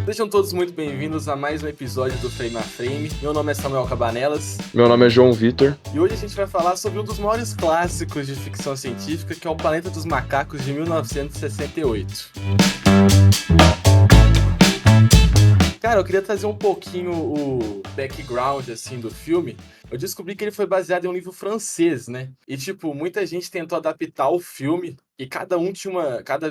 Sejam todos muito bem-vindos a mais um episódio do Frame a Frame. Meu nome é Samuel Cabanelas Meu nome é João Vitor. e hoje a gente vai falar sobre um dos maiores clássicos de ficção científica, que é O Planeta dos Macacos, de 1968. Cara, eu queria trazer um pouquinho o background, assim, do filme. Eu descobri que ele foi baseado em um livro francês, né? E, tipo, muita gente tentou adaptar o filme e cada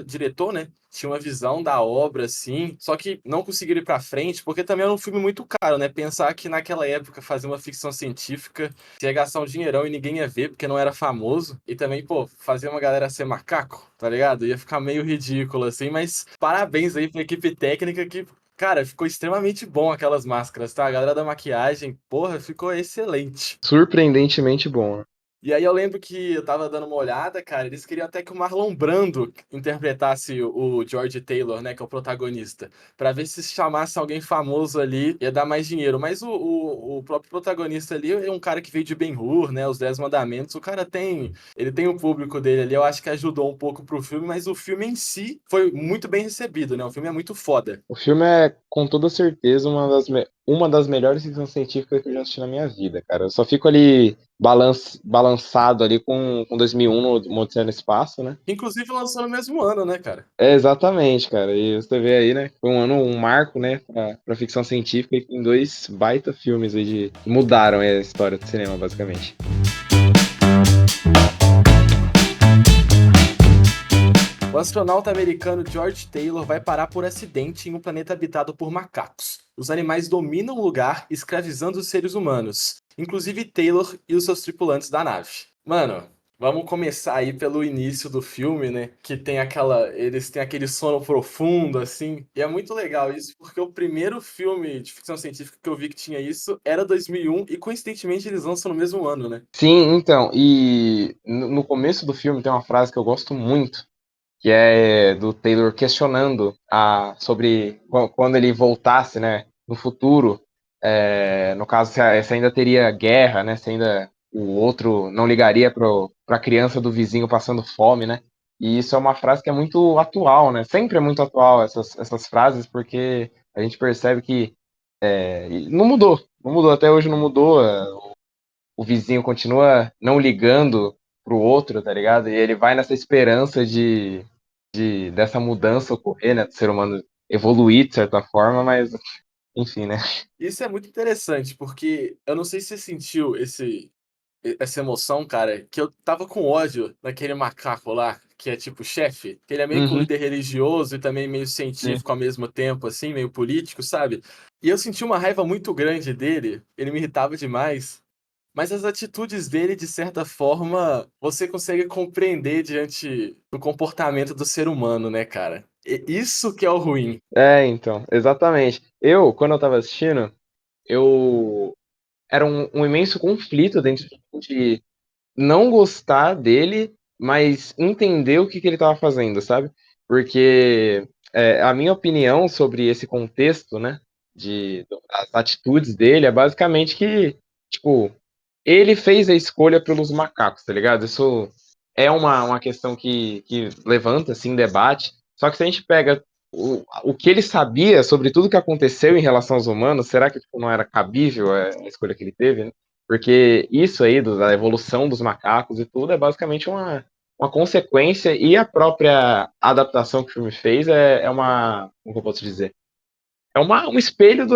diretor, né, tinha uma visão da obra, assim, só que não conseguiram ir pra frente, porque também era um filme muito caro, né? Pensar que naquela época fazer uma ficção científica, você ia gastar um dinheirão e ninguém ia ver, porque não era famoso. E também, pô, fazer uma galera ser macaco, tá ligado? Ia ficar meio ridículo, assim, mas parabéns aí pra equipe técnica que, cara, ficou extremamente bom aquelas máscaras, tá? A galera da maquiagem, porra, ficou excelente. Surpreendentemente bom. E aí eu lembro que eu tava dando uma olhada, cara, eles queriam até que o Marlon Brando interpretasse o George Taylor, né, que é o protagonista, pra ver se chamasse alguém famoso ali ia dar mais dinheiro. Mas o próprio protagonista ali é um cara que veio de Ben-Hur, né, os Dez Mandamentos, o cara ele tem o público dele ali, eu acho que ajudou um pouco pro filme, mas o filme em si foi muito bem recebido, né, o filme é muito foda. O filme é, com toda certeza, uma das melhores ficções científicas que eu já assisti na minha vida, cara. Eu só fico ali balançado ali com 2001 no Odisseia no Espaço, né? Inclusive lançou no mesmo ano, né, cara? É, exatamente, cara. E você vê aí, né? Foi um marco, né, pra ficção científica e tem dois baita filmes aí que mudaram a história do cinema, basicamente. O astronauta americano George Taylor vai parar por acidente em um planeta habitado por macacos. Os animais dominam o lugar, escravizando os seres humanos, inclusive Taylor e os seus tripulantes da nave. Mano, vamos começar aí pelo início do filme, né? Que tem eles têm aquele sono profundo, assim. E é muito legal isso, porque o primeiro filme de ficção científica que eu vi que tinha isso era 2001 e coincidentemente eles lançam no mesmo ano, né? Sim, então, e no começo do filme tem uma frase que eu gosto muito, que é do Taylor questionando sobre quando ele voltasse, né, no futuro, no caso, se ainda teria guerra, né, se ainda o outro não ligaria para a criança do vizinho passando fome, né, e isso é uma frase que é muito atual, né, sempre é muito atual essas frases, porque a gente percebe que não mudou, até hoje não mudou, o vizinho continua não ligando pro outro, tá ligado? E ele vai nessa esperança dessa mudança ocorrer, né? Do ser humano evoluir de certa forma, mas enfim, né? Isso é muito interessante, porque eu não sei se você sentiu essa emoção, cara, que eu tava com ódio daquele macaco lá, que é tipo chefe, que ele é meio que um Uhum. líder religioso e também meio Sim. científico ao mesmo tempo, assim, meio político, sabe? E eu senti uma raiva muito grande dele, ele me irritava demais. Mas as atitudes dele, de certa forma, você consegue compreender diante do comportamento do ser humano, né, cara? Isso que é o ruim. Então, exatamente. Quando eu tava assistindo, eu era um imenso conflito dentro de não gostar dele, mas entender o que ele estava fazendo, sabe? Porque a minha opinião sobre esse contexto, né, das atitudes dele é basicamente que, tipo, ele fez a escolha pelos macacos, tá ligado? Isso é uma questão que levanta, assim, debate. Só que se a gente pega o que ele sabia sobre tudo que aconteceu em relação aos humanos, será que tipo, não era cabível a escolha que ele teve, né? Porque isso aí, da evolução dos macacos e tudo, é basicamente uma consequência, e a própria adaptação que o filme fez como que eu posso dizer? Um espelho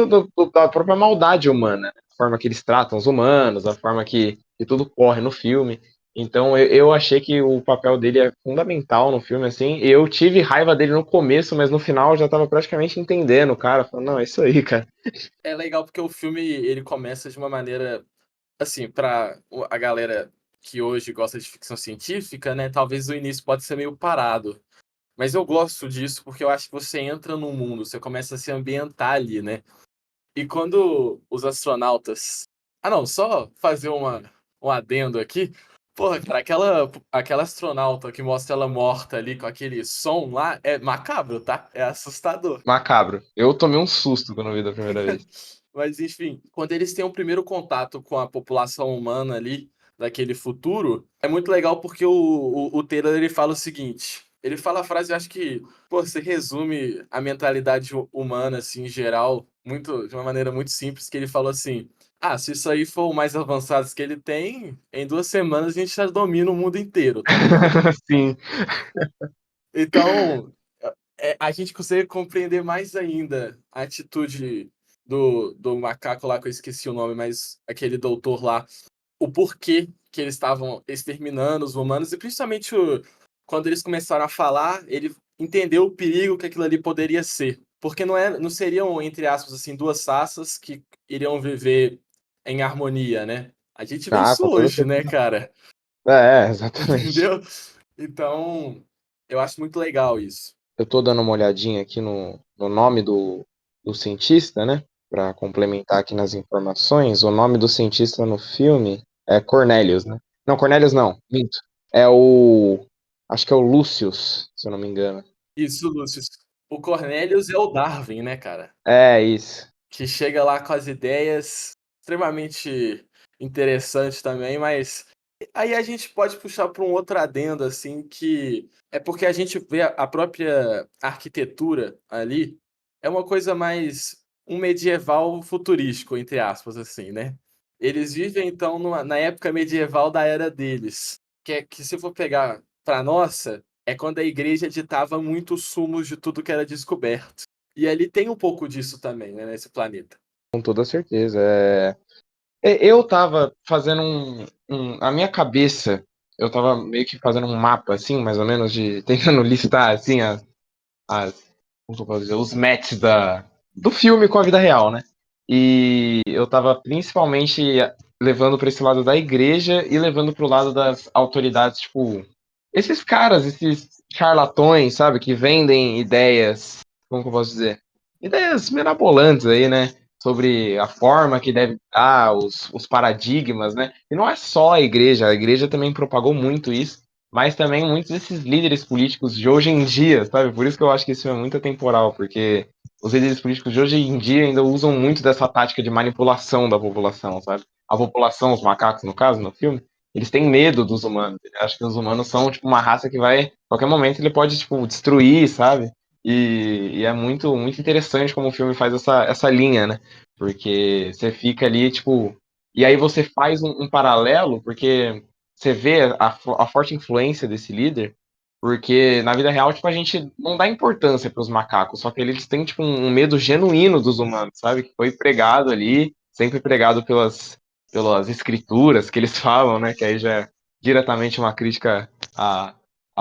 da própria maldade humana, né? A forma que eles tratam os humanos, a forma que tudo corre no filme. Então eu achei que o papel dele é fundamental no filme, assim. Eu tive raiva dele no começo, mas no final eu já tava praticamente entendendo o cara, falando, não, é isso aí, cara. É legal porque o filme ele começa de uma maneira assim, pra a galera que hoje gosta de ficção científica, né, talvez o início pode ser meio parado. Mas eu gosto disso porque eu acho que você entra no mundo, você começa a se ambientar ali, né? E quando os astronautas. Ah, não, só fazer um adendo aqui. Porra, cara, aquela astronauta que mostra ela morta ali com aquele som lá é macabro, tá? É assustador. Macabro. Eu tomei um susto quando eu vi da primeira vez. Mas enfim, quando eles têm o primeiro contato com a população humana ali, daquele futuro, é muito legal porque o Taylor ele fala o seguinte: Ele fala a frase, eu acho que, pô, você resume a mentalidade humana, assim, em geral, muito, de uma maneira muito simples, que ele falou assim: "Ah, se isso aí for o mais avançado que ele tem, em 2 semanas a gente já domina o mundo inteiro", tá ligado? Sim. Então, a gente consegue compreender mais ainda a atitude do macaco lá, que eu esqueci o nome, mas aquele doutor lá, o porquê que eles estavam exterminando os humanos e principalmente quando eles começaram a falar, ele entendeu o perigo que aquilo ali poderia ser. Porque não seriam, entre aspas, assim, 2 raças que iriam viver em harmonia, né. A gente vê Ah, isso com toda hoje, né, certeza. cara. Exatamente. Entendeu? Então, eu acho muito legal isso. Eu tô dando uma olhadinha aqui no nome do cientista, né? Pra complementar aqui nas informações. O nome do cientista no filme é Cornelius, né? Não, Cornelius não, minto. É o. Acho que é o Lucius, se eu não me engano. Isso, Lúcio. O Cornelius é o Darwin, né, cara? É isso. Que chega lá com as ideias extremamente interessantes também, mas aí a gente pode puxar para um outro adendo, assim, que é porque a gente vê a própria arquitetura ali, é uma coisa mais um medieval futurístico, entre aspas, assim, né. Eles vivem então na época medieval da era deles, que se for pegar pra nossa, é quando a igreja ditava muito os sumos de tudo que era descoberto. E ali tem um pouco disso também, né, nesse planeta. Com toda certeza. Eu tava fazendo a minha cabeça, eu tava meio que fazendo um mapa, assim, mais ou menos, de tentando listar, assim, as, como que eu posso dizer, os matches do filme com a vida real, né? E eu tava principalmente levando para esse lado da igreja e levando pro lado das autoridades, tipo, esses caras, esses charlatões, sabe, que vendem ideias, como que eu posso dizer? Ideias mirabolantes aí, né? Sobre a forma que deve estar, os paradigmas, né? E não é só a igreja também propagou muito isso, mas também muitos desses líderes políticos de hoje em dia, sabe? Por isso que eu acho que isso é muito atemporal, porque os líderes políticos de hoje em dia ainda usam muito dessa tática de manipulação da população, sabe? A população, os macacos, no caso, no filme, eles têm medo dos humanos. Eles acham que os humanos são, tipo, uma raça que vai, a qualquer momento, ele pode, tipo, destruir, sabe? E é muito, muito interessante como o filme faz essa linha, né? Porque você fica ali, tipo. E aí você faz um paralelo, porque você vê a forte influência desse líder, porque na vida real, tipo, a gente não dá importância para os macacos, só que eles têm, tipo, um medo genuíno dos humanos, sabe? Que foi pregado ali, sempre pregado pelas escrituras que eles falam, né? Que aí já é diretamente uma crítica à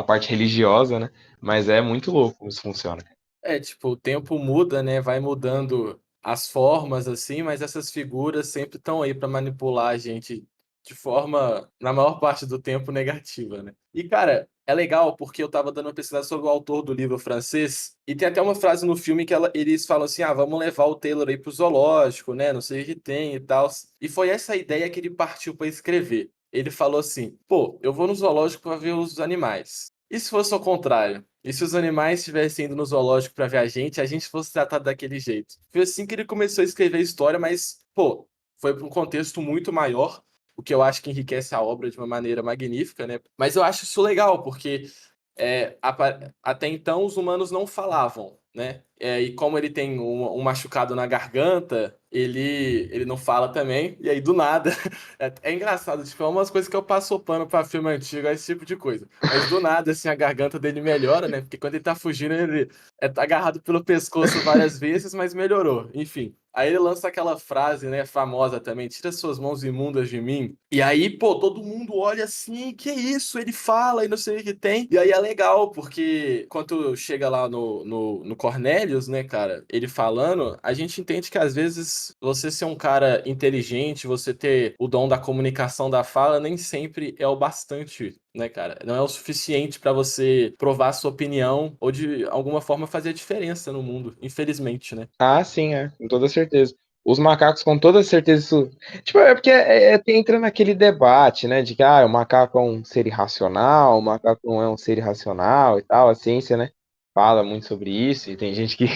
parte religiosa, né? Mas é muito louco como isso funciona. É, tipo, o tempo muda, né, vai mudando as formas, assim, mas essas figuras sempre estão aí para manipular a gente de forma, na maior parte do tempo, negativa, né. E, cara, é legal porque eu estava dando uma pesquisada sobre o autor do livro francês, e tem até uma frase no filme que eles falam assim: "Ah, vamos levar o Taylor aí para o zoológico, né, não sei o que tem e tal. E foi essa ideia que ele partiu para escrever. Ele falou assim: "Pô, eu vou no zoológico para ver os animais. E se fosse ao contrário? E se os animais estivessem indo no zoológico pra ver a gente fosse tratado daquele jeito?" Foi assim que ele começou a escrever a história, mas, pô, foi para um contexto muito maior, o que eu acho que enriquece a obra de uma maneira magnífica, né. Mas eu acho isso legal, porque até então os humanos não falavam, né. E como ele tem um machucado na garganta, ele não fala também, e aí do nada é engraçado, tipo, é umas coisas que eu passo pano pra filme antigo, é esse tipo de coisa. Mas do nada, assim, a garganta dele melhora, né, porque quando ele tá fugindo ele, tá agarrado pelo pescoço várias vezes, mas melhorou, enfim. Aí ele lança aquela frase, né, famosa também: "Tira suas mãos imundas de mim". E aí, pô, todo mundo olha assim: "Que isso?" Ele fala e não sei o que tem. E aí é legal, porque quando chega lá no Cornelius, né, cara, ele falando, a gente entende que às vezes você ser um cara inteligente, você ter o dom da comunicação da fala, nem sempre é o bastante, né, cara? Não é o suficiente pra você provar a sua opinião ou de alguma forma fazer a diferença no mundo, infelizmente, né? Ah, sim, com toda certeza. Os macacos, com toda certeza, isso. Tipo, é porque entra naquele debate, né? De que o macaco é um ser irracional, o macaco não é um ser irracional e tal. A ciência, né? Fala muito sobre isso, e tem gente que.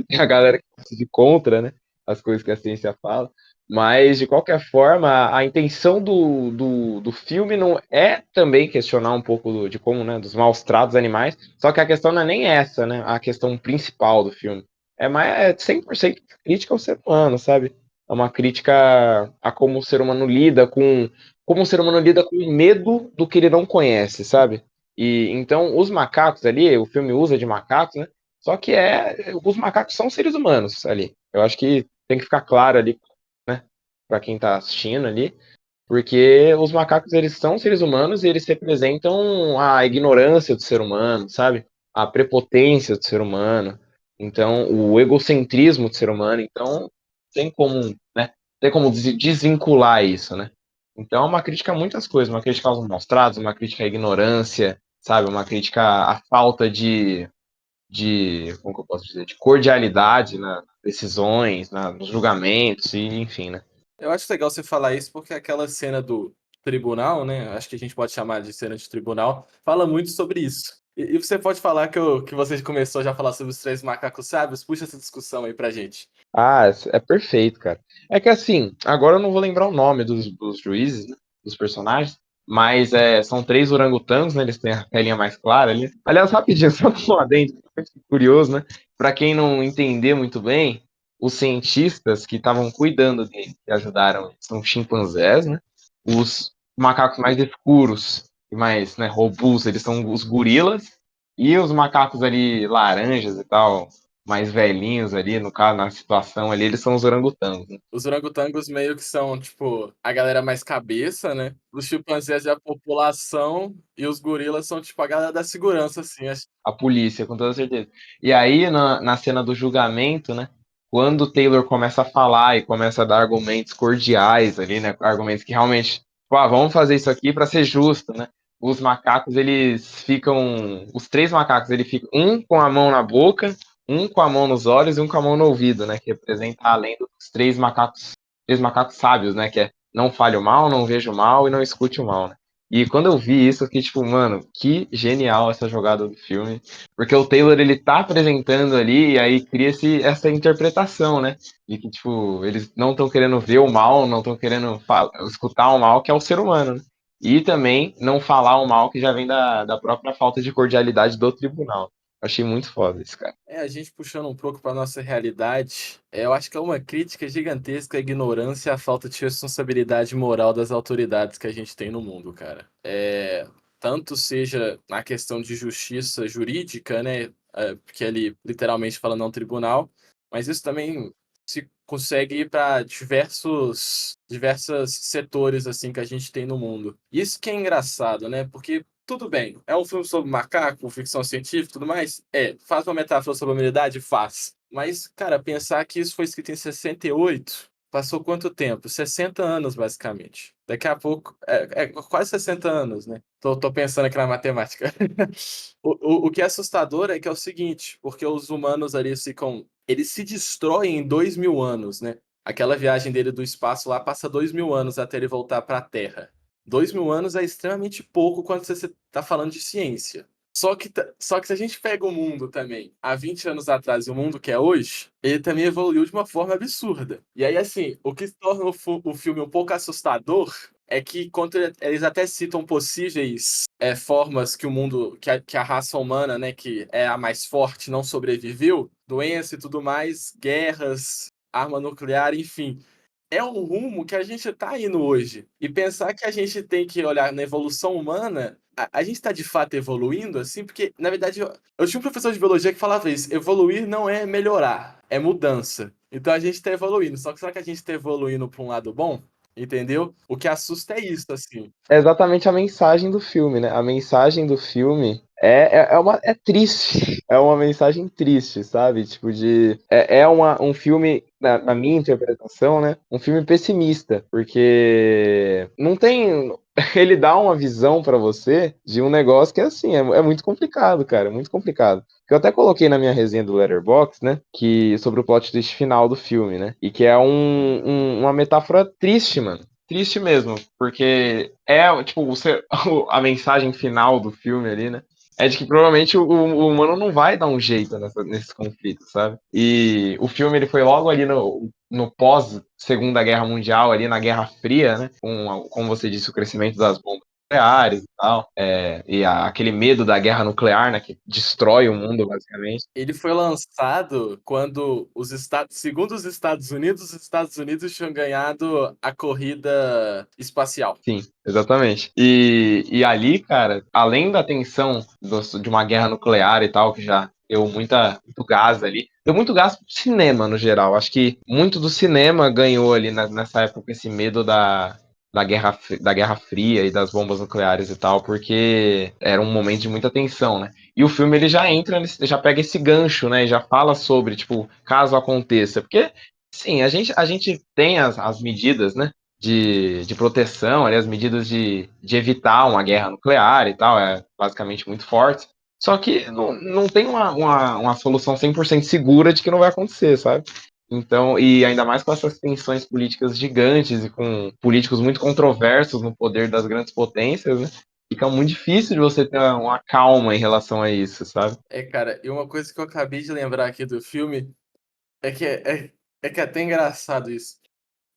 Tem a galera que se contra, né? As coisas que a ciência fala. Mas, de qualquer forma, a intenção do filme não é também questionar um pouco de como, né, dos maus tratos animais, só que a questão não é nem essa, né, a questão principal do filme. É 100% crítica ao ser humano, sabe? É uma crítica a como o ser humano lida com, como o ser humano lida com o medo do que ele não conhece, sabe? E então os macacos ali, o filme usa de macacos, né? Só que os macacos são seres humanos ali. Eu acho que tem que ficar claro ali, né, para quem está assistindo ali, porque os macacos eles são seres humanos e eles representam a ignorância do ser humano, sabe? A prepotência do ser humano, então o egocentrismo do ser humano, então tem como, né? Tem como desvincular isso, né? Então é uma crítica a muitas coisas, uma crítica aos maus tratos, uma crítica à ignorância, sabe? Uma crítica à falta como que eu posso dizer, de cordialidade nas decisões, nos julgamentos, e enfim, né? Eu acho legal você falar isso porque aquela cena do tribunal, né? Acho que a gente pode chamar de cena de tribunal, fala muito sobre isso. E você pode falar que você começou já a falar sobre os três macacos sábios? Puxa essa discussão aí pra gente. Ah, é perfeito, cara. É que assim, agora eu não vou lembrar o nome dos juízes, né, dos personagens, mas são três orangotangos, né? Eles têm a pelinha mais clara ali. Aliás, rapidinho, só um adendo, curioso, né? Pra quem não entender muito bem, os cientistas que estavam cuidando dele, que ajudaram, são chimpanzés, né? Os macacos mais escuros e mais, né, robustos, eles são os gorilas, e os macacos ali laranjas e tal, mais velhinhos ali, no caso, na situação ali, eles são os orangotangos, né? Os orangotangos meio que são, tipo, a galera mais cabeça, né? Os chimpanzés é a população e os gorilas são, tipo, a galera da segurança, assim. A polícia, com toda certeza. E aí, na cena do julgamento, né? Quando o Taylor começa a falar e começa a dar argumentos cordiais ali, né? Argumentos que realmente, tipo, vamos fazer isso aqui para ser justo, né? Os macacos, eles ficam. Os três macacos, ele fica um com a mão na boca, um com a mão nos olhos e um com a mão no ouvido, né? Que representa a lenda dos três macacos sábios, né? Que é não fale o mal, não veja o mal e não escute o mal, né? E quando eu vi isso, eu fiquei tipo, mano, que genial essa jogada do filme. Porque o Taylor, ele tá apresentando ali, e aí cria-se essa interpretação, né? De que, tipo, eles não estão querendo ver o mal, não estão querendo escutar o mal, que é o ser humano, né? E também não falar o mal, que já vem da própria falta de cordialidade do tribunal. Achei muito foda isso, cara. A gente puxando um pouco para nossa realidade, eu acho que é uma crítica gigantesca à ignorância e à falta de responsabilidade moral das autoridades que a gente tem no mundo, cara. Tanto seja na questão de justiça jurídica, né, porque ali literalmente fala não tribunal, mas isso também se consegue ir para diversos setores assim que a gente tem no mundo. Isso que é engraçado, né? Porque tudo bem, é um filme sobre macaco, ficção científica e tudo mais? Faz uma metáfora sobre a humanidade? Faz. Mas, cara, pensar que isso foi escrito em 68, passou quanto tempo? 60 anos, basicamente. Daqui a pouco, quase 60 anos, né? Tô pensando aqui na matemática. O que é assustador é que é o seguinte, porque os humanos ali ficam, eles se destroem em 2.000 anos, né? Aquela viagem dele do espaço lá passa 2.000 anos até ele voltar para a Terra. 2.000 anos é extremamente pouco quando você está falando de ciência. Só que se a gente pega o mundo também, há 20 anos atrás, e o mundo que é hoje, ele também evoluiu de uma forma absurda. E aí, assim, o que torna o filme um pouco assustador é que quando eles até citam possíveis formas que o mundo, que a raça humana, né, que é a mais forte, não sobreviveu, doença e tudo mais, guerras, arma nuclear, enfim, é um rumo que a gente está indo hoje. E pensar que a gente tem que olhar na evolução humana, a gente está de fato evoluindo, assim, porque, na verdade, eu tinha um professor de biologia que falava isso: evoluir não é melhorar, é mudança. Então a gente está evoluindo. Só que será que a gente está evoluindo para um lado bom? Entendeu? O que assusta é isso, assim. É exatamente a mensagem do filme, né? A mensagem do filme é triste. É uma mensagem triste, sabe? Tipo, um filme, na minha interpretação, né? Um filme pessimista, porque não tem. Ele dá uma visão pra você de um negócio que, assim, é muito complicado, cara. É muito complicado. Que eu até coloquei na minha resenha do Letterboxd, né? Sobre o plot twist final do filme, né? E que é uma metáfora triste, mano. Triste mesmo, porque tipo, a mensagem final do filme ali, né? É de que provavelmente o humano não vai dar um jeito nesses conflitos, sabe? E o filme, ele foi logo ali no pós Segunda Guerra Mundial, ali na Guerra Fria, né? Com, como você disse, o crescimento das bombas nucleares e tal, aquele medo da guerra nuclear, né? Que destrói o mundo, basicamente. Ele foi lançado quando segundo os Estados Unidos tinham ganhado a corrida espacial. Sim, exatamente. E ali, cara, além da tensão de uma guerra nuclear e tal, que já deu muito gás ali, deu muito gás pro cinema no geral. Acho que muito do cinema ganhou ali nessa época com esse medo da Guerra Fria e das bombas nucleares e tal, porque era um momento de muita tensão, né? E o filme ele já entra, já pega esse gancho, né? E já fala sobre, tipo, caso aconteça. Porque, sim, a gente tem as medidas, né? De proteção, ali, as medidas de evitar uma guerra nuclear e tal, é basicamente muito forte. Só que não tem uma solução 100% segura de que não vai acontecer, sabe? Então, e ainda mais com essas tensões políticas gigantes e com políticos muito controversos no poder das grandes potências, né? Fica muito difícil de você ter uma calma em relação a isso, sabe? Cara, e uma coisa que eu acabei de lembrar aqui do filme é que é que é até engraçado isso.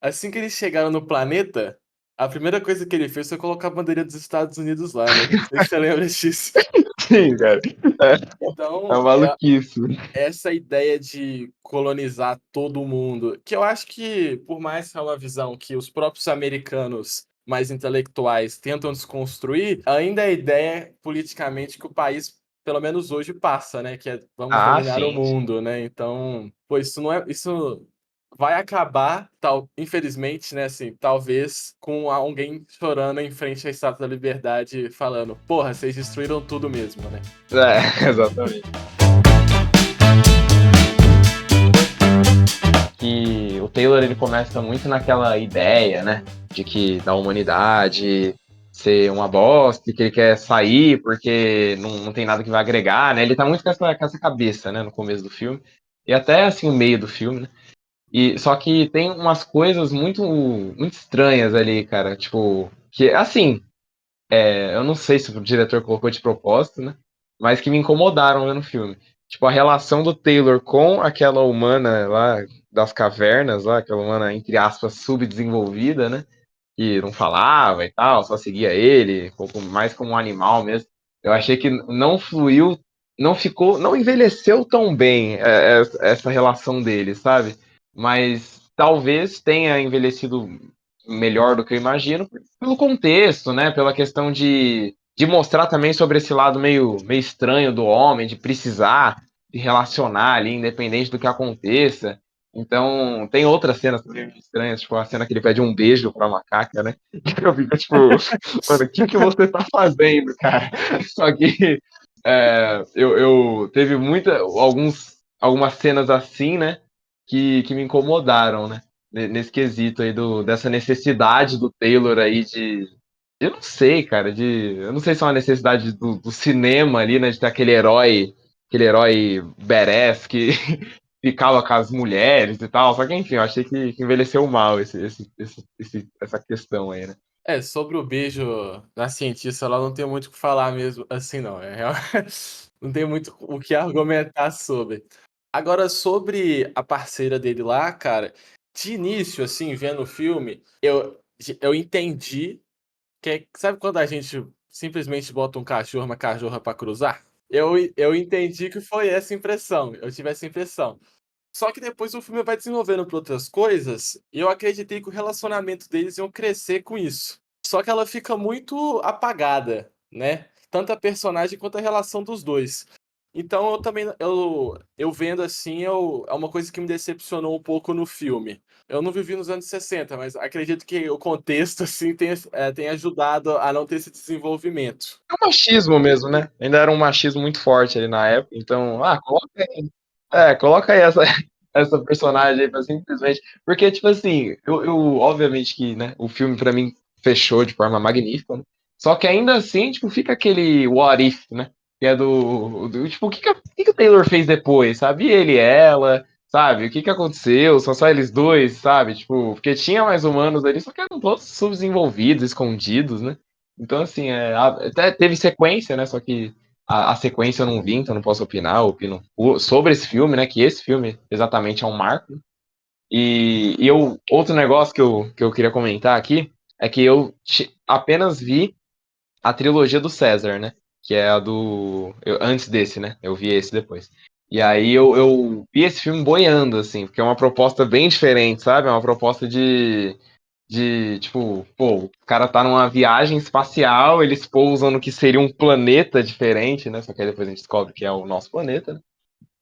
Assim que eles chegaram no planeta, a primeira coisa que ele fez foi colocar a bandeira dos Estados Unidos lá, né? Não sei se você lembra disso. Sim, cara. É Então, uma maluquice. essa ideia de colonizar todo mundo, que eu acho que, por mais que é uma visão que os próprios americanos mais intelectuais tentam desconstruir, ainda é a ideia politicamente que o país, pelo menos hoje, passa, né? Que é vamos Ah, dominar o sim, sim. mundo, né? Então, pô, isso vai acabar, infelizmente, né, assim, talvez com alguém chorando em frente à Estátua da Liberdade, falando, porra, vocês destruíram tudo mesmo, né? É, exatamente. Que o Taylor ele começa muito naquela ideia, né, de que da humanidade ser uma bosta, e que ele quer sair porque não tem nada que vai agregar, né? Ele tá muito com essa cabeça, né, no começo do filme e até assim o meio do filme, né? E só que tem umas coisas muito estranhas ali, cara, tipo, que assim, eu não sei se o diretor colocou de propósito, né? Mas que me incomodaram vendo o filme. Tipo, a relação do Taylor com aquela humana lá das cavernas, lá, aquela humana, entre aspas, subdesenvolvida, né? Que não falava e tal, só seguia ele, um pouco mais como um animal mesmo. Eu achei que não fluiu, não ficou, não envelheceu tão bem essa relação deles, sabe? Mas talvez tenha envelhecido melhor do que eu imagino, pelo contexto, né? Pela questão de mostrar também sobre esse lado meio estranho do homem, de precisar se relacionar ali, independente do que aconteça. Então, tem outras cenas também muito estranhas, tipo a cena que ele pede um beijo pra macaca, né? Que eu fico tipo, mano, o que você tá fazendo, cara? Só que eu teve algumas cenas assim, né? Que me incomodaram, né? Nesse quesito aí dessa necessidade do Taylor aí de. Eu não sei, cara, eu não sei se é uma necessidade do cinema ali, né? De ter aquele herói badass que ficava com as mulheres e tal. Só que, enfim, eu achei que envelheceu mal essa questão aí, né? Sobre o beijo da cientista, ela não tem muito o que falar mesmo, assim, não. Não tem muito o que argumentar sobre. Agora, sobre a parceira dele lá, cara, de início, assim, vendo o filme, eu entendi sabe quando a gente simplesmente bota um cachorro, uma cachorra pra cruzar? Eu entendi que foi essa impressão, eu tive essa impressão. Só que depois o filme vai desenvolvendo para outras coisas, e eu acreditei que o relacionamento deles iam crescer com isso. Só que ela fica muito apagada, né? Tanto a personagem quanto a relação dos dois. Então eu também, eu vendo assim, é uma coisa que me decepcionou um pouco no filme. Eu não vivi nos anos 60, mas acredito que o contexto assim tenha ajudado a não ter esse desenvolvimento. É um machismo mesmo, né? Ainda era um machismo muito forte ali na época, então, coloca aí essa personagem aí pra simplesmente. Porque, tipo assim, obviamente que, né, o filme pra mim fechou de forma magnífica, né? Só que ainda assim, tipo, fica aquele what if, né? Que é tipo, o que o Taylor fez depois, sabe? E ele e ela, sabe? O que aconteceu? São só eles dois, sabe? Tipo, porque tinha mais humanos ali, só que eram todos subdesenvolvidos, escondidos, né? Então, assim, até teve sequência, né? Só que a sequência eu não vi, então não posso opinar. Eu opino sobre esse filme, né? Que esse filme exatamente é um marco. Outro negócio que eu queria comentar aqui é que apenas vi a trilogia do César, né? Que é a do. Antes desse, né? Eu vi esse depois. E aí eu vi esse filme boiando, assim, porque é uma proposta bem diferente, sabe? É uma proposta tipo, pô, o cara tá numa viagem espacial, eles pousam no que seria um planeta diferente, né? Só que aí depois a gente descobre que é o nosso planeta, né?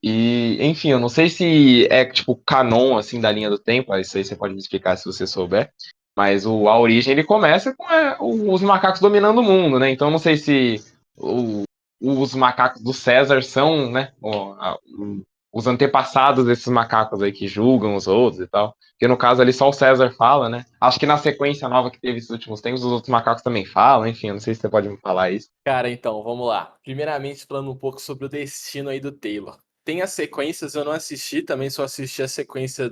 E, enfim, eu não sei se é tipo canon assim da linha do tempo, isso aí você pode me explicar se você souber. Mas a origem ele começa com os macacos dominando o mundo, né? Então eu não sei se o- os macacos do César são, né, os antepassados desses macacos aí que julgam os outros e tal. Porque no caso ali só o César fala, né? Acho que na sequência nova que teve esses últimos tempos, os outros macacos também falam, enfim, eu não sei se você pode me falar isso. Cara, então, vamos lá. Primeiramente, falando um pouco sobre o destino aí do Taylor. Tem as sequências, eu não assisti, também só assisti a sequência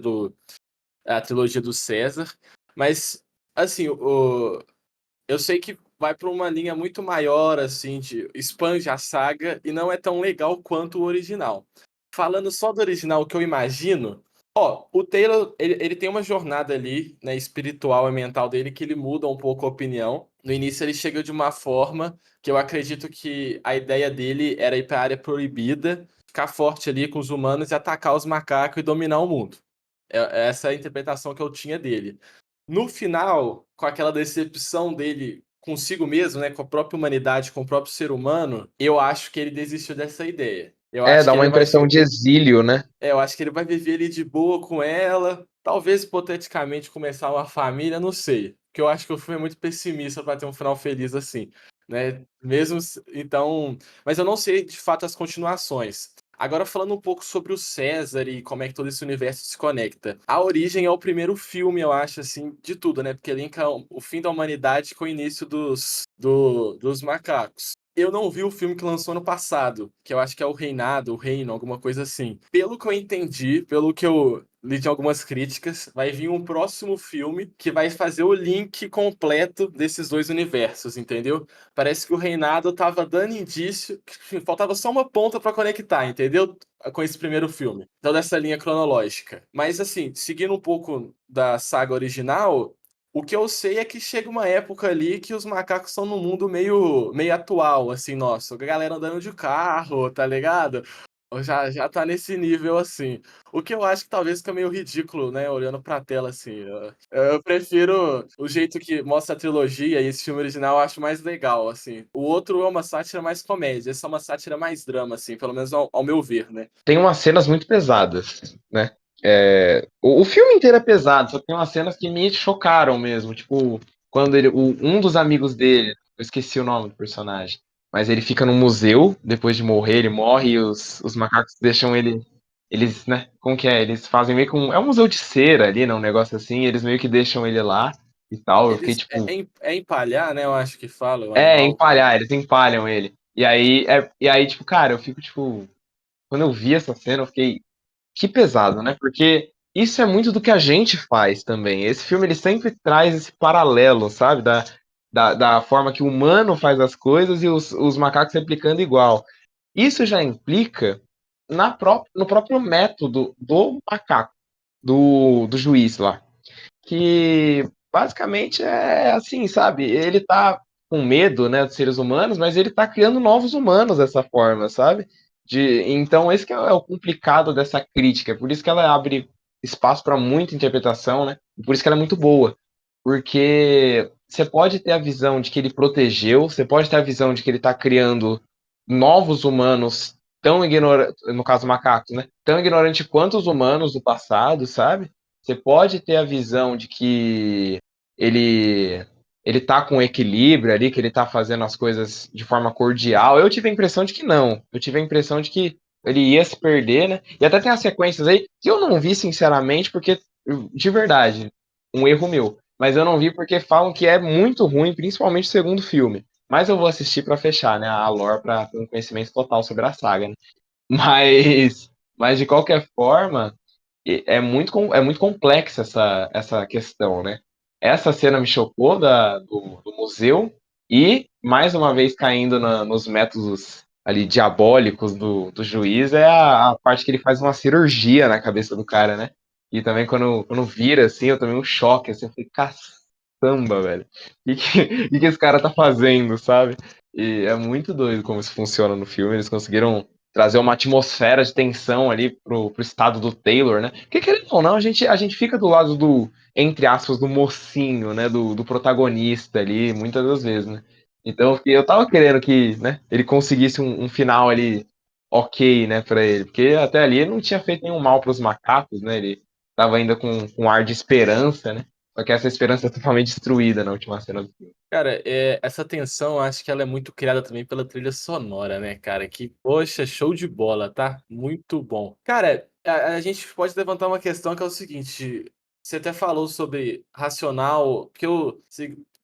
a trilogia do César. Mas, assim, eu sei que vai para uma linha muito maior, assim, de expande a saga e não é tão legal quanto o original. Falando só do original, o que eu imagino, ó, o Taylor, ele tem uma jornada ali, né, espiritual e mental dele que ele muda um pouco a opinião. No início ele chega de uma forma que eu acredito que a ideia dele era ir para a área proibida, ficar forte ali com os humanos e atacar os macacos e dominar o mundo. Essa é a interpretação que eu tinha dele. No final, com aquela decepção dele consigo mesmo, né, com a própria humanidade, com o próprio ser humano, eu acho que ele desistiu dessa ideia. Eu É, acho dá que uma ele vai impressão fi- de exílio, né? eu acho que ele vai viver ali de boa com ela, talvez hipoteticamente começar uma família, não sei. Porque eu acho que o filme é muito pessimista para ter um final feliz assim, né? Então, mas eu não sei de fato as continuações. Agora falando um pouco sobre o César e como é que todo esse universo se conecta. A Origem é o primeiro filme, eu acho, assim, de tudo, né? Porque linka o fim da humanidade com o início dos macacos. Eu não vi o filme que lançou no passado, que eu acho que é o Reinado, o Reino, alguma coisa assim. Pelo que eu entendi, pelo que eu li de algumas críticas, vai vir um próximo filme que vai fazer o link completo desses dois universos, entendeu? Parece que o Reinado tava dando indício, que faltava só uma ponta pra conectar, entendeu? Com esse primeiro filme. Então, dessa linha cronológica. Mas, assim, seguindo um pouco da saga original, o que eu sei é que chega uma época ali que os macacos estão num mundo meio atual, assim, nossa. A galera andando de carro, tá ligado? Já tá nesse nível, assim. O que eu acho que talvez fica meio ridículo, né? Olhando pra tela, assim. Eu prefiro o jeito que mostra a trilogia e esse filme original eu acho mais legal, assim. O outro é uma sátira mais comédia, esse é uma sátira mais drama, assim, pelo menos ao meu ver, né? Tem umas cenas muito pesadas, né? O filme inteiro é pesado, só que tem umas cenas que me chocaram mesmo. Tipo, quando um dos amigos dele, eu esqueci o nome do personagem, mas ele fica no museu depois de morrer, ele morre e os macacos deixam ele. Eles, né? Como que é? Eles fazem meio que É um museu de cera ali, né? Um negócio assim, eles meio que deixam ele lá e tal. Eu fiquei Eles tipo. é empalhar, né? Eu acho que fala o animal. Empalhar, eles empalham ele. E aí, tipo, cara, eu fico, tipo. Quando eu vi essa cena, eu fiquei que pesado, né? Porque isso é muito do que a gente faz também. Esse filme ele sempre traz esse paralelo, sabe? Da forma que o humano faz as coisas e os macacos replicando igual. Isso já implica no próprio método do macaco, do juiz lá. Que basicamente é assim, sabe? Ele tá com medo, né, dos seres humanos, mas ele tá criando novos humanos dessa forma, sabe? Então esse que é o complicado dessa crítica, por isso que ela abre espaço para muita interpretação, né? Por isso que ela é muito boa, porque você pode ter a visão de que ele protegeu, você pode ter a visão de que ele tá criando novos humanos tão ignorantes, no caso macacos, né? Tão ignorante quanto os humanos do passado, sabe? Você pode ter a visão de que ele ele tá com equilíbrio ali, que ele tá fazendo as coisas de forma cordial. Eu tive a impressão de que não. Eu tive a impressão de que ele ia se perder, né? E até tem as sequências aí que eu não vi, sinceramente, porque, de verdade, um erro meu. Mas eu não vi porque falam que é muito ruim, principalmente o segundo filme. Mas eu vou assistir pra fechar, né? A lore pra ter um conhecimento total sobre a saga, né? Mas de qualquer forma, é muito complexa essa questão, né? Essa cena me chocou do museu e, mais uma vez, caindo nos métodos ali diabólicos do juiz, é a parte que ele faz uma cirurgia na cabeça do cara, né? E também quando vira, assim, eu tomei um choque, assim, eu falei, caçamba, velho. O que esse cara tá fazendo, sabe? E é muito doido como isso funciona no filme. Eles conseguiram trazer uma atmosfera de tensão ali pro estado do Taylor, né? Porque querendo ou não, a gente fica do lado do, entre aspas, do mocinho, né? Do protagonista ali, muitas das vezes, né? Então eu tava querendo que, né, ele conseguisse um final ali ok, né, pra ele. Porque até ali ele não tinha feito nenhum mal pros macacos, né? Ele tava ainda com um ar de esperança, né? Só que essa esperança é totalmente destruída na última cena do filme. Cara, essa tensão, eu acho que ela é muito criada também pela trilha sonora, né, cara, que, poxa, show de bola, tá? Muito bom. Cara, a gente pode levantar uma questão que é o seguinte, você até falou sobre racional, que eu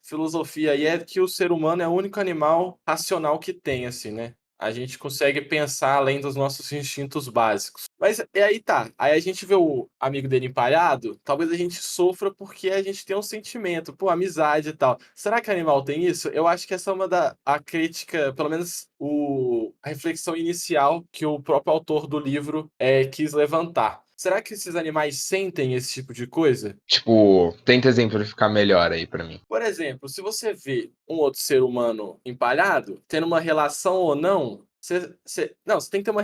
filosofia aí é que o ser humano é o único animal racional que tem, assim, né? A gente consegue pensar além dos nossos instintos básicos. Mas e aí tá. Aí a gente vê o amigo dele empalhado, talvez a gente sofra porque a gente tem um sentimento, pô, amizade e tal. Será que animal tem isso? Eu acho que essa é uma da a crítica, pelo menos a reflexão inicial que o próprio autor do livro quis levantar. Será que esses animais sentem esse tipo de coisa? Tipo, tenta exemplificar melhor aí pra mim. Por exemplo, se você vê um outro ser humano empalhado, tendo uma relação ou não, não, você tem que ter uma.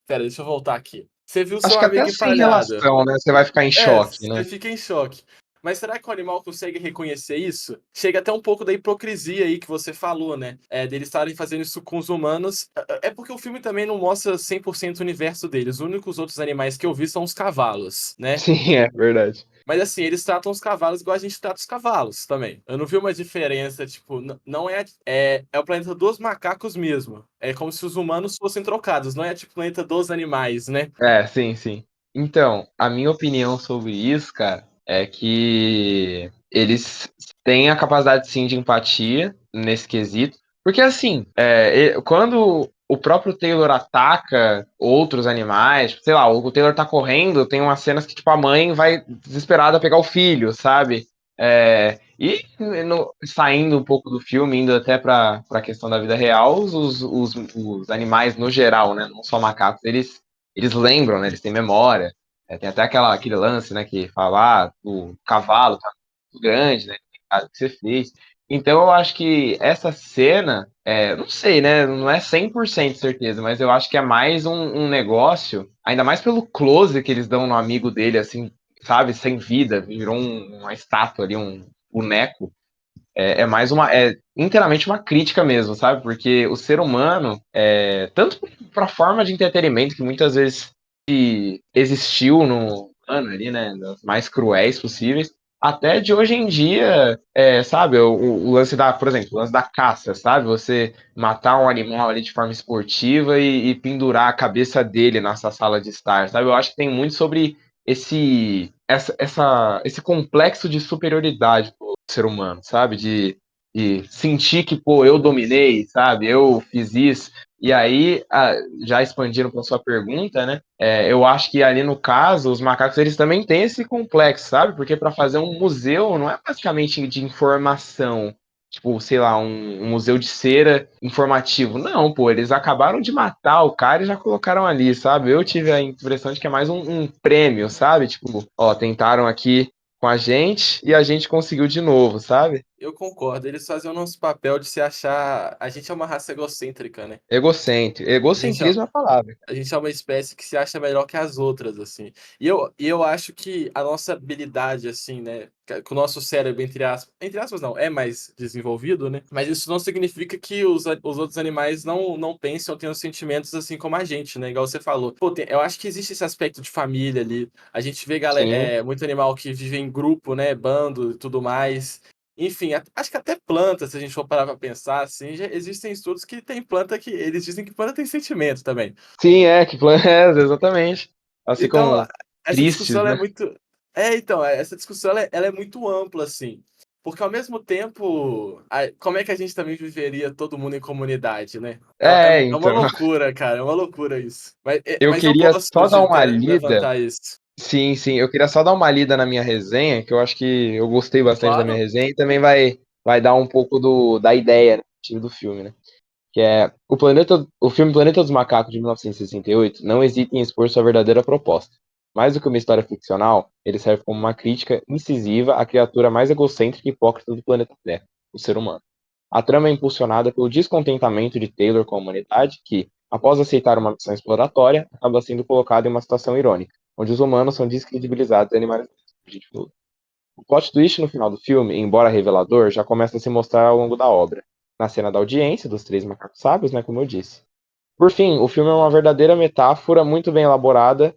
Pera, deixa eu voltar aqui. Você viu Acho seu que até amigo sem empalhado. relação, né? Você vai ficar em choque, Você né? fica em choque. Mas será que o animal consegue reconhecer isso? Chega até um pouco da hipocrisia aí que você falou, né? Deles estarem fazendo isso com os humanos. É porque o filme também não mostra 100% o universo deles. Os únicos outros animais que eu vi são os cavalos, né? Sim, é verdade. Mas assim, eles tratam os cavalos igual a gente trata os cavalos também. Eu não vi uma diferença, tipo, não é o planeta dos macacos mesmo. É como se os humanos fossem trocados, não é tipo o planeta dos animais, né? É, sim, sim. Então, a minha opinião sobre isso, cara, é que eles têm a capacidade sim de empatia nesse quesito. Porque assim, quando o próprio Taylor ataca outros animais, sei lá, o Taylor tá correndo, tem umas cenas que, tipo, a mãe vai desesperada pegar o filho, sabe? Saindo um pouco do filme, indo até pra questão da vida real, os animais no geral, né? Não só macacos, eles lembram, né? Eles têm memória. Tem até aquele lance, né? Que fala, o cavalo tá muito grande, né? O que você fez. Então eu acho que essa cena, não sei, né? Não é 100% certeza, mas eu acho que é mais um negócio, ainda mais pelo close que eles dão no amigo dele, assim, sabe? Sem vida, virou uma estátua ali, um boneco. É inteiramente uma crítica mesmo, sabe? Porque o ser humano, tanto para a forma de entretenimento que muitas vezes existiu no ano ali, né, das mais cruéis possíveis, até de hoje em dia, sabe, o lance por exemplo, o lance da caça, sabe? Você matar um animal ali de forma esportiva e pendurar a cabeça dele nessa sala de estar, sabe? Eu acho que tem muito sobre esse complexo de superioridade do ser humano, sabe? De sentir que, pô, eu dominei, sabe? Eu fiz isso. E aí, já expandindo para sua pergunta, né? Eu acho que ali no caso, os macacos eles também têm esse complexo, sabe? Porque para fazer um museu não é basicamente de informação, tipo, sei lá, um museu de cera informativo. Não, pô, eles acabaram de matar o cara e já colocaram ali, sabe? Eu tive a impressão de que é mais um prêmio, sabe? Tipo, ó, tentaram aqui com a gente e a gente conseguiu de novo, sabe? Eu concordo. Eles fazem o nosso papel de se achar. A gente é uma raça egocêntrica, né? Egocêntrico. A gente é, Egocentrismo é a palavra. A gente é uma espécie que se acha melhor que as outras, assim. E eu acho que a nossa habilidade, assim, né? Com o nosso cérebro, entre aspas não, é mais desenvolvido, né? Mas isso não significa que os outros animais não pensem ou tenham sentimentos assim como a gente, né? Igual você falou. Pô, eu acho que existe esse aspecto de família ali. A gente vê Sim. muito animal que vive em grupo, né? Bando e tudo mais. Enfim, acho que até planta, se a gente for parar pra pensar, assim, já existem estudos que tem planta que eles dizem que planta tem sentimento também. Sim, que exatamente. Assim Então, como essa discussão tristes, ela é né? muito. Então, essa discussão ela é muito ampla, assim. Porque ao mesmo tempo, como é que a gente também viveria todo mundo em comunidade, né? É uma Então, loucura, cara, é uma loucura isso. eu Mas eu queria gosto só dar de uma lida. levantar isso. Sim, sim, eu queria só dar uma lida na minha resenha, que eu acho que eu gostei bastante da minha Claro. resenha e também vai dar um pouco da ideia, né, do filme, né? Que é o filme Planeta dos Macacos de 1968 não hesita em expor sua verdadeira proposta. Mais do que uma história ficcional, ele serve como uma crítica incisiva à criatura mais egocêntrica e hipócrita do planeta Terra, o ser humano. A trama é impulsionada pelo descontentamento de Taylor com a humanidade, que, após aceitar uma missão exploratória, acaba sendo colocado em uma situação irônica, onde os humanos são descredibilizados e animais. O plot twist no final do filme, embora revelador, já começa a se mostrar ao longo da obra, na cena da audiência dos três macacos sábios, né, como eu disse. Por fim, o filme é uma verdadeira metáfora muito bem elaborada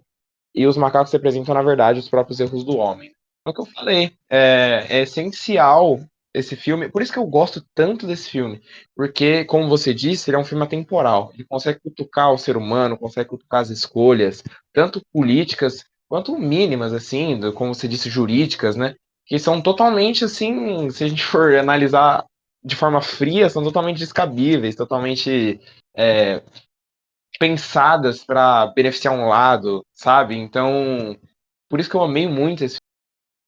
e os macacos representam, na verdade, os próprios erros do homem. É o que eu falei. É essencial esse filme. Por isso que eu gosto tanto desse filme. Porque, como você disse, ele é um filme atemporal. Ele consegue cutucar o ser humano, consegue cutucar as escolhas, tanto políticas quanto mínimas, assim, como você disse, jurídicas, né? Que são totalmente, assim, se a gente for analisar de forma fria, são totalmente descabíveis, totalmente é, pensadas para beneficiar um lado, sabe? Então, por isso que eu amei muito esse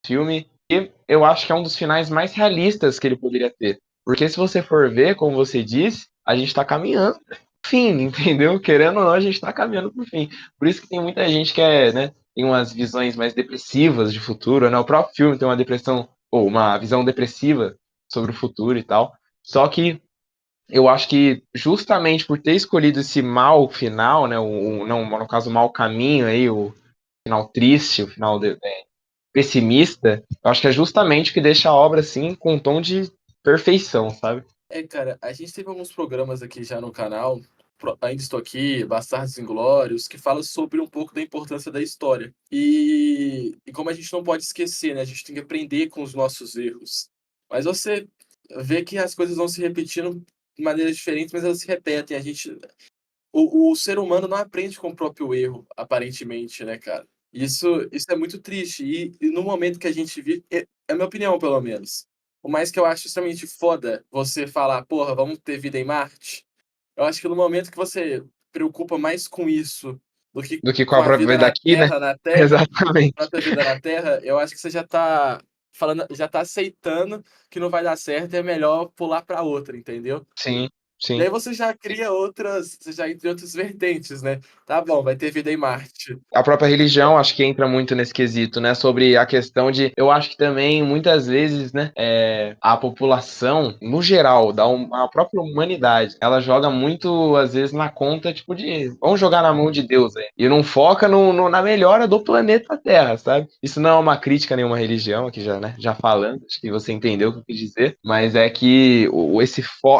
filme e eu acho que é um dos finais mais realistas que ele poderia ter. Porque se você for ver, como você disse, a gente tá caminhando pro fim, entendeu? Querendo ou não, a gente tá caminhando pro fim. Por isso que tem muita gente que né, tem umas visões mais depressivas de futuro, né? O próprio filme tem uma depressão, ou uma visão depressiva sobre o futuro e tal. Só que eu acho que justamente por ter escolhido esse mal final, né, não, no caso, o mau caminho aí, o final triste, o final pessimista, eu acho que é justamente o que deixa a obra assim com um tom de perfeição, sabe? Cara, a gente teve alguns programas aqui já no canal, Ainda Estou Aqui, Bastardos Inglórios, que fala sobre um pouco da importância da história. E como a gente não pode esquecer, né? A gente tem que aprender com os nossos erros. Mas você vê que as coisas vão se repetindo de maneiras diferentes, mas elas se repetem. O ser humano não aprende com o próprio erro, aparentemente, né, cara? Isso é muito triste. E no momento que a gente vive, é a minha opinião, pelo menos. Por mais que eu acho extremamente foda você falar, porra, vamos ter vida em Marte. Eu acho que no momento que você preocupa mais com isso do que Do que com com a a própria vida vida aqui, né? Na Terra, Exatamente. própria vida na Terra, eu acho que você já tá falando, já tá aceitando que não vai dar certo e é melhor pular pra outra, entendeu? Sim, E sim. aí você já cria outras, você já entra em outras vertentes, né? Tá bom, vai ter vida em Marte. A própria religião acho que entra muito nesse quesito, né? Sobre a questão de. Eu acho que também, muitas vezes, né? A população, no geral, a própria humanidade, ela joga muito, às vezes, na conta, tipo, de. Vamos jogar na mão de Deus aí. E não foca na melhora do planeta Terra, sabe? Isso não é uma crítica a nenhuma religião, aqui já, né? Já falando, acho que você entendeu o que eu quis dizer. Mas é que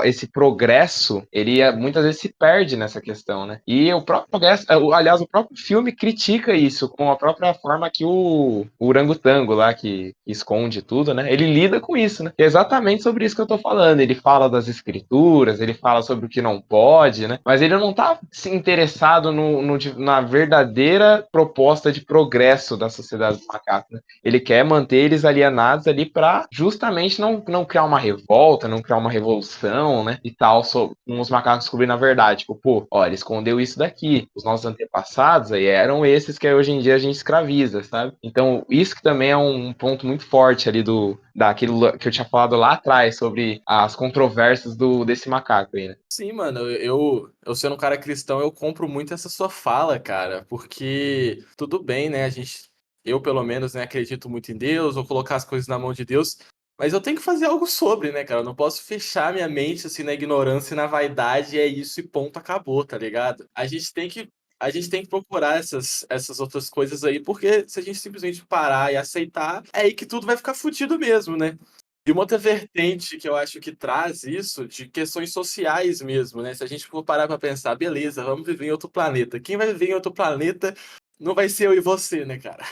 esse progresso, ele muitas vezes se perde nessa questão, né? E o próprio progresso, aliás, o próprio filme critica isso com a própria forma que o orangotango lá, que esconde tudo, né? Ele lida com isso, né? E é exatamente sobre isso que eu tô falando. Ele fala das escrituras, ele fala sobre o que não pode, né? Mas ele não tá se interessado na verdadeira proposta de progresso da sociedade dos macacos, né? Ele quer manter eles alienados ali para justamente não criar uma revolta, não criar uma revolução, né? E tal, com os macacos descobrindo a verdade. Tipo, pô, ó, ele escondeu isso daqui. Os nossos antepassados aí eram esses que hoje em dia a gente escraviza, sabe? Então, isso que também é um ponto muito forte ali daquilo que eu tinha falado lá atrás, sobre as controvérsias desse macaco aí, né? Sim, mano, eu sendo um cara cristão, eu compro muito essa sua fala, cara, porque tudo bem, né? Eu pelo menos, né, acredito muito em Deus, vou colocar as coisas na mão de Deus, mas eu tenho que fazer algo sobre, né, cara? Eu não posso fechar minha mente assim na ignorância e na vaidade, e é isso e ponto, acabou, tá ligado? A gente tem que procurar essas outras coisas aí, porque se a gente simplesmente parar e aceitar, é aí que tudo vai ficar fudido mesmo, né? E uma outra vertente que eu acho que traz isso, de questões sociais mesmo, né? Se a gente for parar para pensar, beleza, vamos viver em outro planeta. Quem vai viver em outro planeta não vai ser eu e você, né, cara?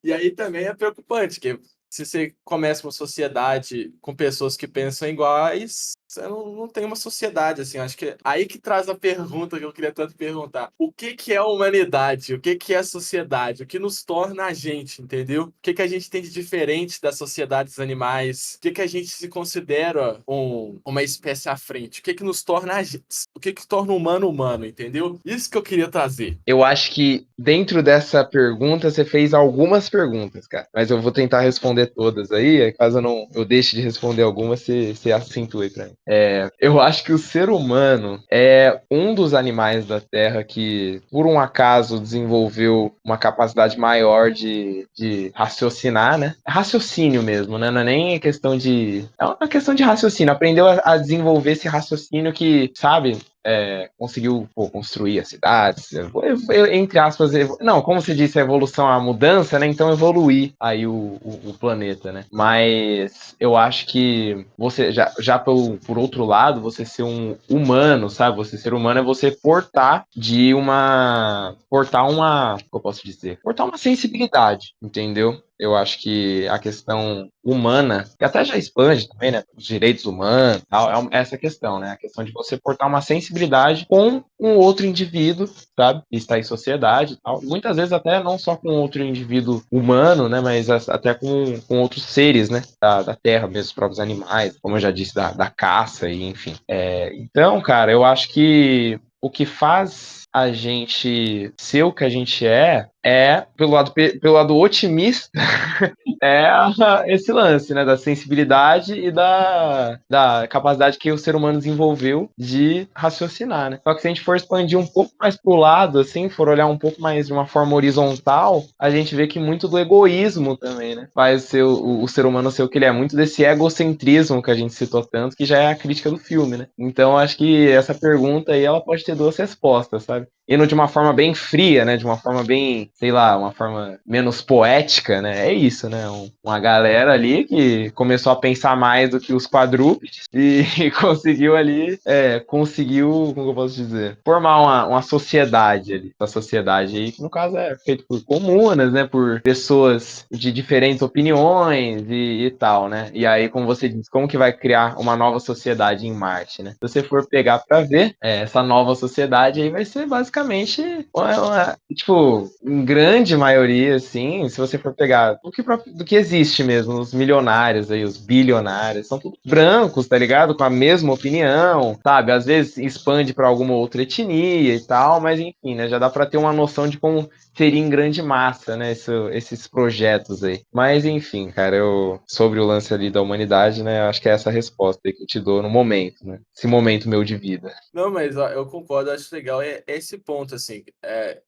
E aí também é preocupante, que se você começa uma sociedade com pessoas que pensam iguais, você não tem uma sociedade, assim. Acho que é aí que traz a pergunta que eu queria tanto perguntar. O que que é a humanidade? O que que é a sociedade? O que nos torna a gente, entendeu? O que que a gente tem de diferente das sociedades animais? O que que a gente se considera uma espécie à frente? O que que nos torna a gente? O que que torna o humano humano, entendeu? Isso que eu queria trazer. Eu acho que dentro dessa pergunta você fez algumas perguntas, cara. Mas eu vou tentar responder todas aí. Caso eu deixe de responder alguma, você acentue pra mim. Eu acho que o ser humano é um dos animais da Terra que, por um acaso, desenvolveu uma capacidade maior de raciocinar, né? É raciocínio mesmo, né? Não é nem questão de. É uma questão de raciocínio. Aprendeu a desenvolver esse raciocínio que, sabe? Conseguiu pô, construir as cidades, entre aspas, não, como você disse, a evolução, a mudança, né? Então evoluir aí o planeta, né? Mas eu acho que você, já por outro lado, você ser um humano, sabe? Você ser humano é você como eu posso dizer? Portar uma sensibilidade, entendeu? Eu acho que a questão humana, que até já expande também, né? Os direitos humanos, tal, essa questão, né? A questão de você portar uma sensibilidade com um outro indivíduo, sabe? Que está em sociedade e tal. Muitas vezes até não só com outro indivíduo humano, né? Mas até com outros seres, né? Da terra, mesmo os próprios animais, como eu já disse, da caça e enfim. Então, cara, eu acho que o que faz a gente ser o que a gente pelo lado otimista, esse lance, né, da sensibilidade e da capacidade que o ser humano desenvolveu de raciocinar, né? Só que se a gente for expandir um pouco mais pro lado, assim, for olhar um pouco mais de uma forma horizontal, a gente vê que muito do egoísmo também, né? Faz o ser humano ser o que ele é, muito desse egocentrismo que a gente citou tanto, que já é a crítica do filme, né? Então, acho que essa pergunta aí, ela pode ter duas respostas, sabe? Indo de uma forma bem fria, né? De uma forma bem, sei lá, uma forma menos poética, né? É isso, né? Uma galera ali que começou a pensar mais do que os quadrúpedes e conseguiu ali, como que eu posso dizer? Formar uma sociedade ali. Essa sociedade aí, que no caso é feita por comunas, né? Por pessoas de diferentes opiniões e tal, né? E aí, como você disse, como que vai criar uma nova sociedade em Marte, né? Se você for pegar para ver, essa nova sociedade aí vai ser basicamente tipo, em grande maioria, assim, se você for pegar do que existe mesmo, os milionários aí, os bilionários, são todos brancos, tá ligado? Com a mesma opinião, sabe? Às vezes expande para alguma outra etnia e tal, mas enfim, né? Já dá para ter uma noção de como seria em grande massa, né? Esses projetos aí. Mas enfim, cara, sobre o lance ali da humanidade, né? Acho que é essa resposta aí que eu te dou no momento, né? Esse momento meu de vida. Não, mas ó, eu concordo, acho legal esse ponto, assim.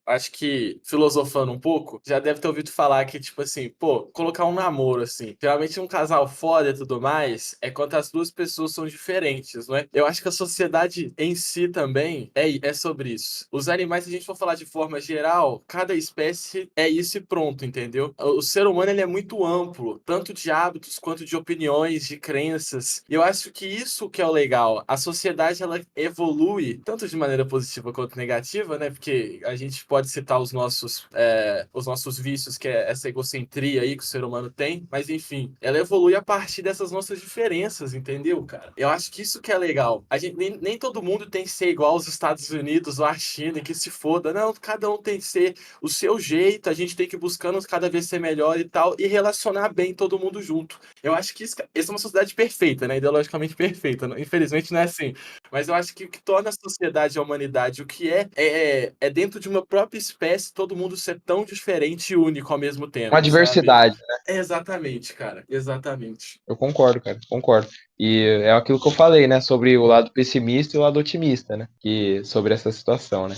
Acho que, filosofando um pouco, já deve ter ouvido falar que, tipo assim, pô, colocar um namoro, assim. Geralmente um casal foda e tudo mais é quando as duas pessoas são diferentes, não é? Eu acho que a sociedade em si também é sobre isso. Os animais, se a gente for falar de forma geral, cada espécie é isso e pronto, entendeu? O ser humano, ele é muito amplo, tanto de hábitos quanto de opiniões, de crenças. E eu acho que isso que é o legal. A sociedade, ela evolui tanto de maneira positiva quanto negativa, né? Porque a gente pode citar os nossos vícios, que é essa egocentria aí que o ser humano tem, mas enfim, ela evolui a partir dessas nossas diferenças, entendeu, cara? Eu acho que isso que é legal. A gente, nem todo mundo tem que ser igual aos Estados Unidos ou à China, e que se foda. Não, cada um tem que ser o seu jeito, a gente tem que ir buscando cada vez ser melhor e tal, e relacionar bem todo mundo junto. Eu acho que essa é uma sociedade perfeita, né? Ideologicamente perfeita. Infelizmente não é assim. Mas eu acho que o que torna a sociedade e a humanidade o que é dentro de uma própria espécie todo mundo ser tão diferente e único ao mesmo Uma tempo, sabe? diversidade. Exatamente, cara. Exatamente. Eu concordo, cara, concordo. E é aquilo que eu falei, né, sobre o lado pessimista e o lado otimista, né, sobre essa situação, né.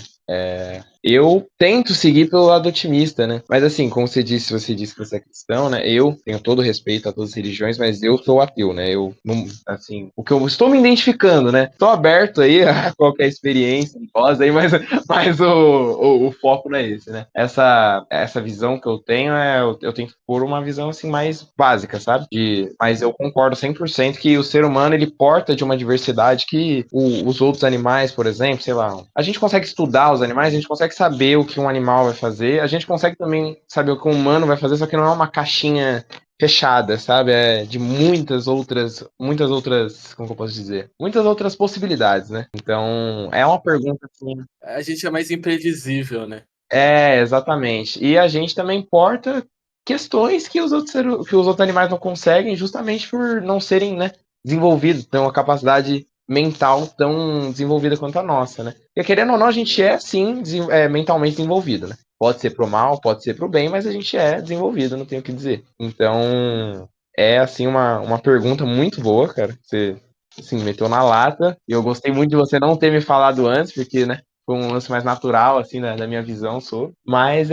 Eu tento seguir pelo lado otimista, né, mas assim, como você disse que você é cristão, né, eu tenho todo respeito a todas as religiões, mas eu sou ateu, né, eu não, assim, o que eu estou me identificando, né, estou aberto aí a qualquer experiência, aí, mas o foco não é esse, né. Essa visão que eu tenho eu tento pôr uma visão, assim, mais básica, sabe, mas eu concordo 100% que o ser humano, ele porta de uma diversidade que os outros animais, por exemplo, sei lá, a gente consegue estudar os animais, a gente consegue saber o que um animal vai fazer, a gente consegue também saber o que um humano vai fazer, só que não é uma caixinha fechada, sabe? É de muitas outras, como que eu posso dizer? Muitas outras possibilidades, né? Então, é uma pergunta assim. A gente é mais imprevisível, né? Exatamente. E a gente também importa questões que que os outros animais não conseguem, justamente por não serem, né, desenvolvidos, ter uma capacidade mental tão desenvolvida quanto a nossa, né? Porque querendo ou não, a gente é sim mentalmente desenvolvido, né? Pode ser pro mal, pode ser pro bem, mas a gente é desenvolvido, não tenho o que dizer. Então, é assim uma pergunta muito boa, cara, que você assim, meteu na lata. E eu gostei muito de você não ter me falado antes, porque, né, foi um lance mais natural, assim, da minha visão sobre. Mas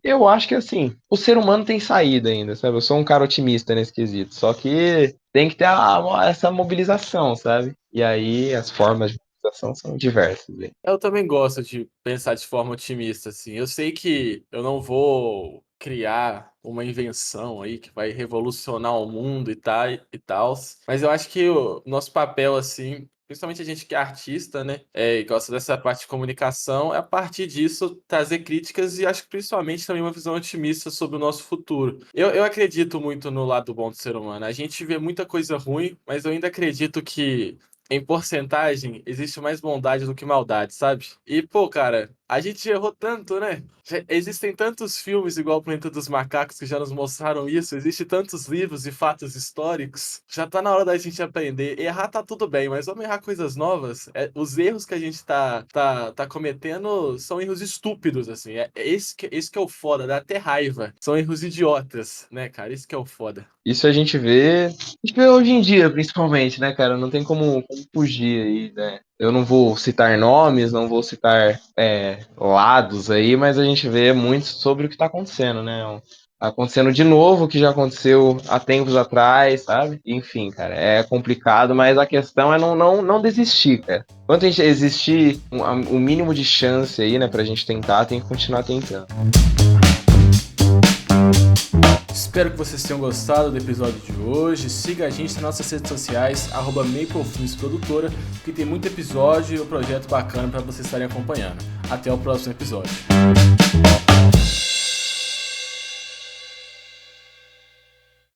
eu acho que, assim, o ser humano tem saída ainda, sabe? Eu sou um cara otimista nesse quesito. Só que tem que ter essa mobilização, sabe? E aí as formas de mobilização são diversas, né? Eu também gosto de pensar de forma otimista, assim. Eu sei que eu não vou criar uma invenção aí que vai revolucionar o mundo e tal, mas eu acho que o nosso papel, assim, principalmente a gente que é artista, né, e gosta dessa parte de comunicação, é a partir disso trazer críticas e acho que principalmente também uma visão otimista sobre o nosso futuro. Eu acredito muito no lado bom do ser humano. A gente vê muita coisa ruim, mas eu ainda acredito que em porcentagem, existe mais bondade do que maldade, sabe? E, pô, cara, a gente errou tanto, né? Existem tantos filmes igual o Planeta dos Macacos que já nos mostraram isso, existem tantos livros e fatos históricos. Já tá na hora da gente aprender. Errar tá tudo bem, mas vamos errar coisas novas. Os erros que a gente tá cometendo são erros estúpidos, assim. Esse que é o foda, dá até raiva. São erros idiotas, né, cara? Esse que é o foda. Isso a gente vê hoje em dia, principalmente, né, cara? Não tem como fugir aí, né? Eu não vou citar nomes, não vou citar lados aí, mas a gente vê muito sobre o que tá acontecendo, né? Acontecendo de novo, o que já aconteceu há tempos atrás, sabe? Enfim, cara, é complicado, mas a questão é não desistir, cara. Enquanto a gente existir o mínimo de chance aí, né, pra gente tentar, tem que continuar tentando. Espero que vocês tenham gostado do episódio de hoje. Siga a gente nas nossas redes sociais, @MapleFilmsProdutora, que tem muito episódio e um projeto bacana para vocês estarem acompanhando. Até o próximo episódio.